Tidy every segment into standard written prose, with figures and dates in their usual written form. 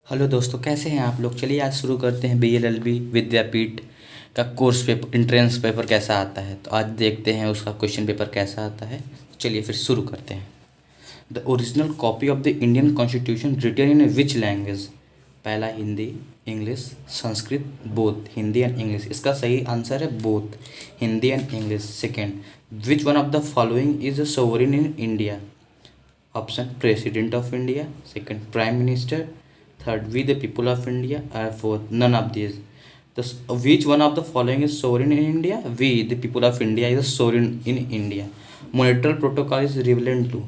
Hello दोस्तों, कैसे हैं आप लोग। चलिए आज शुरू करते हैं बीएलएलबी विद्यापीठ का कोर्स पेपर एंट्रेंस पेपर कैसा आता है। तो आज देखते हैं उसका क्वेश्चन पेपर कैसा आता है। चलिए फिर शुरू करते हैं। The original copy of the Indian Constitution written in which language. पहला Hindi, English, Sanskrit, both. Hindi and English, इसका सही आंसर है both, Hindi and English. Second, which one of the following is a sovereign in India. Option president of India, second prime minister, third we the people of India, or fourth none of these. Thus, which one of the following is sovereign in India? We the people of India is sovereign in India. Monetary protocol is relevant to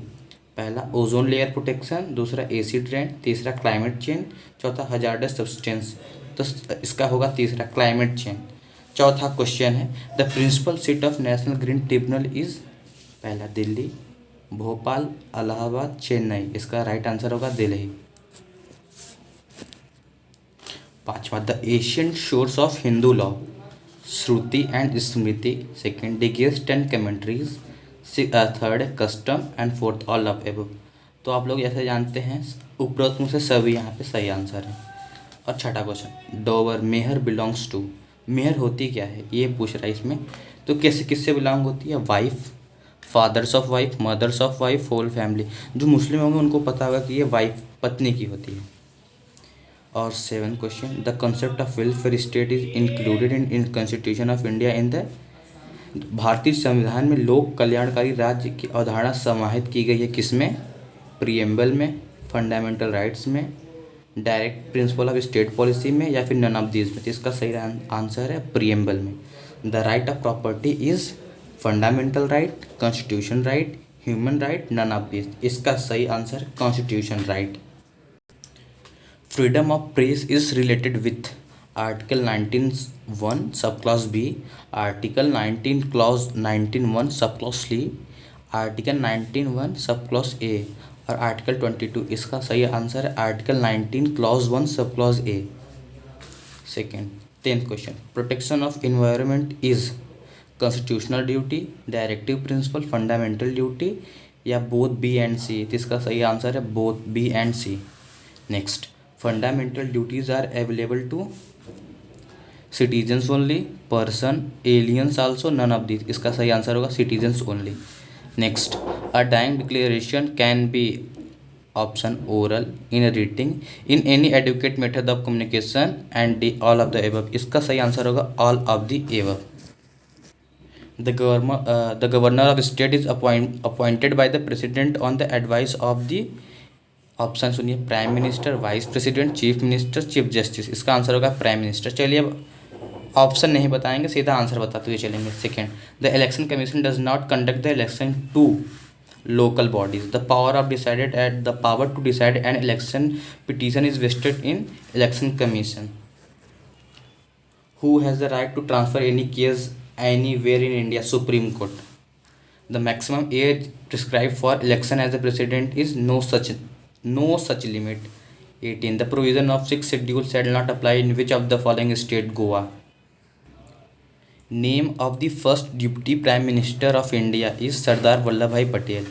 पहला ozone layer protection, दूसरा acid rain, तीसरा climate change, चौथा hazardous substance. तो इसका होगा तीसरा climate change. चौथा question है the principal seat of national green tribunal is. पहला दिल्ली, भोपाल, इलाहाबाद, चेन्नई। इसका राइट आंसर होगा दिल्ली। पांचवा the ancient sources of Hindu law, Shruti and Smriti. Second digest and commentaries. Third custom and fourth all of above. तो आप लोग ऐसे जानते हैं उपरोक्त में से सभी यहाँ पे सही आंसर है। और छठा question dower mehr belongs to. मेहर होती क्या है ये पूछ रहा है इसमें। तो कैसे किससे बिलोंग होती है। Wife, fathers of wife, mothers of wife, whole family. जो मुस्लिम होंगे उनको पता होगा कि ये वाइफ पत्नी की होती है। और seven question the concept of welfare state is included in constitution of India in the. भारतीय संविधान में लोक कल्याणकारी राज्य की अवधारणा समाहित की गई है किसमें। प्रीएम्बल में, फंडामेंटल राइट्स में, direct principle of state policy में, या फिर नन ऑफ दीज में। तो इसका सही आंसर है प्रीएम्बल में। The right of property is fundamental right, constitution right, human right, none of these. इसका सही answer constitution right. Freedom of press is related with Article 19(1) subclause B, Article 19 clause 19(1) subclause C, Article 19(1) subclause A और Article 22। इसका सही answer है Article 19 clause 1 subclause A। Second 10th question protection of environment is constitutional duty, directive principle, fundamental duty, या both B and C. तो इसका सही answer है both B and C. Next fundamental duties are available to citizens only, person, aliens also, none of this. इसका सही answer होगा citizens only. Next a dying declaration can be option oral, in reading, in any adequate method of communication and D all of the above. इसका सही answer होगा all of the above. The governor of state is appointed by the president on the advice of the. Option सुनिए prime minister, vice president, chief minister, chief justice. इसका answer होगा prime minister. चलिए अब option नहीं बताएंगे, सीधा answer बताते हुए चलेंगे। Second the election commission does not conduct the election to local bodies. The power to decide an election petition is vested in election commission. Who has the right to transfer any case anywhere in India, supreme court. The maximum age prescribe for election as the president is no such limit। 18 the provision of 6th schedule shall not apply in which of the following state Goa। name of the first deputy prime minister of India is Sardar Vallabhbhai Patel।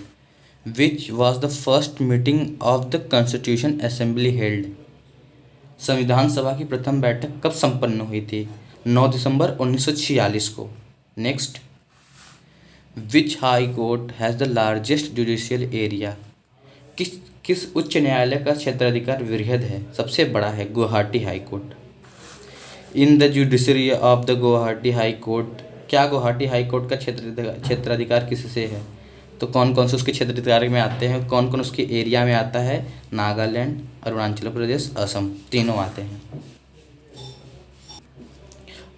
which was the first meeting of the constitution assembly held। संविधान सभा की प्रथम बैठक कब संपन्न हुई थी। 9 दिसंबर 1946 को। Next which high court has the largest judicial area. किस उच्च न्यायालय का क्षेत्राधिकार वृहद है, सबसे बड़ा है। Guwahati high court. In the judiciary of the Guwahati high court, क्या गुवाहाटी हाई कोर्ट का क्षेत्राधिकार किससे है। तो कौन कौन से उसके क्षेत्राधिकार में आते हैं, कौन कौन उसके एरिया में आता है। नागालैंड, अरुणाचल प्रदेश, असम, तीनों आते हैं।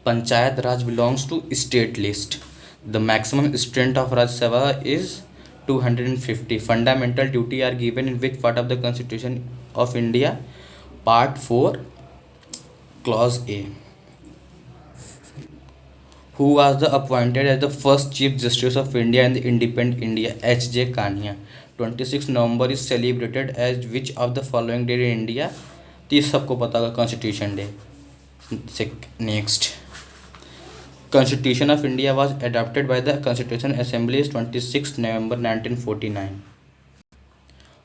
पंचायत राज belongs to state list. The maximum strength of Rajya Sabha is 250। Fundamental duty are given in which part of the constitution of India. Part 4 clause A. Who was the appointed as the first chief justice of India in the independent India. H.J. कान्या। 26 November is celebrated as which of the following day in India. तो ये सबको पता होगा constitution day. Next Constitution of India was adopted by the Constitution Assembly 26 November 1949।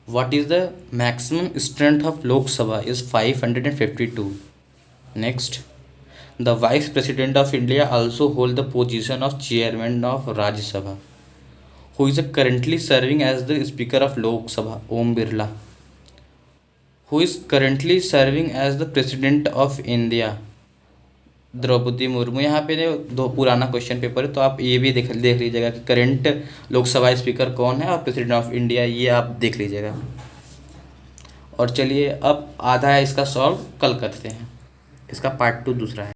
What is the maximum strength of Lok Sabha is 552। Next, the vice president of India also hold the position of chairman of Rajya Sabha. Who is currently serving as the speaker of Lok Sabha? Om Birla. Who is currently serving as the president of India? Draupadi Murmu. यहाँ पे दो पुराना question paper है, तो आप ये भी देख लीजिएगा कि करंट लोकसभा स्पीकर कौन है और प्रेसिडेंट ऑफ इंडिया, ये आप देख लीजिएगा। और चलिए अब आधा है इसका सॉल्व कल करते हैं, इसका पार्ट 2 दूसरा है।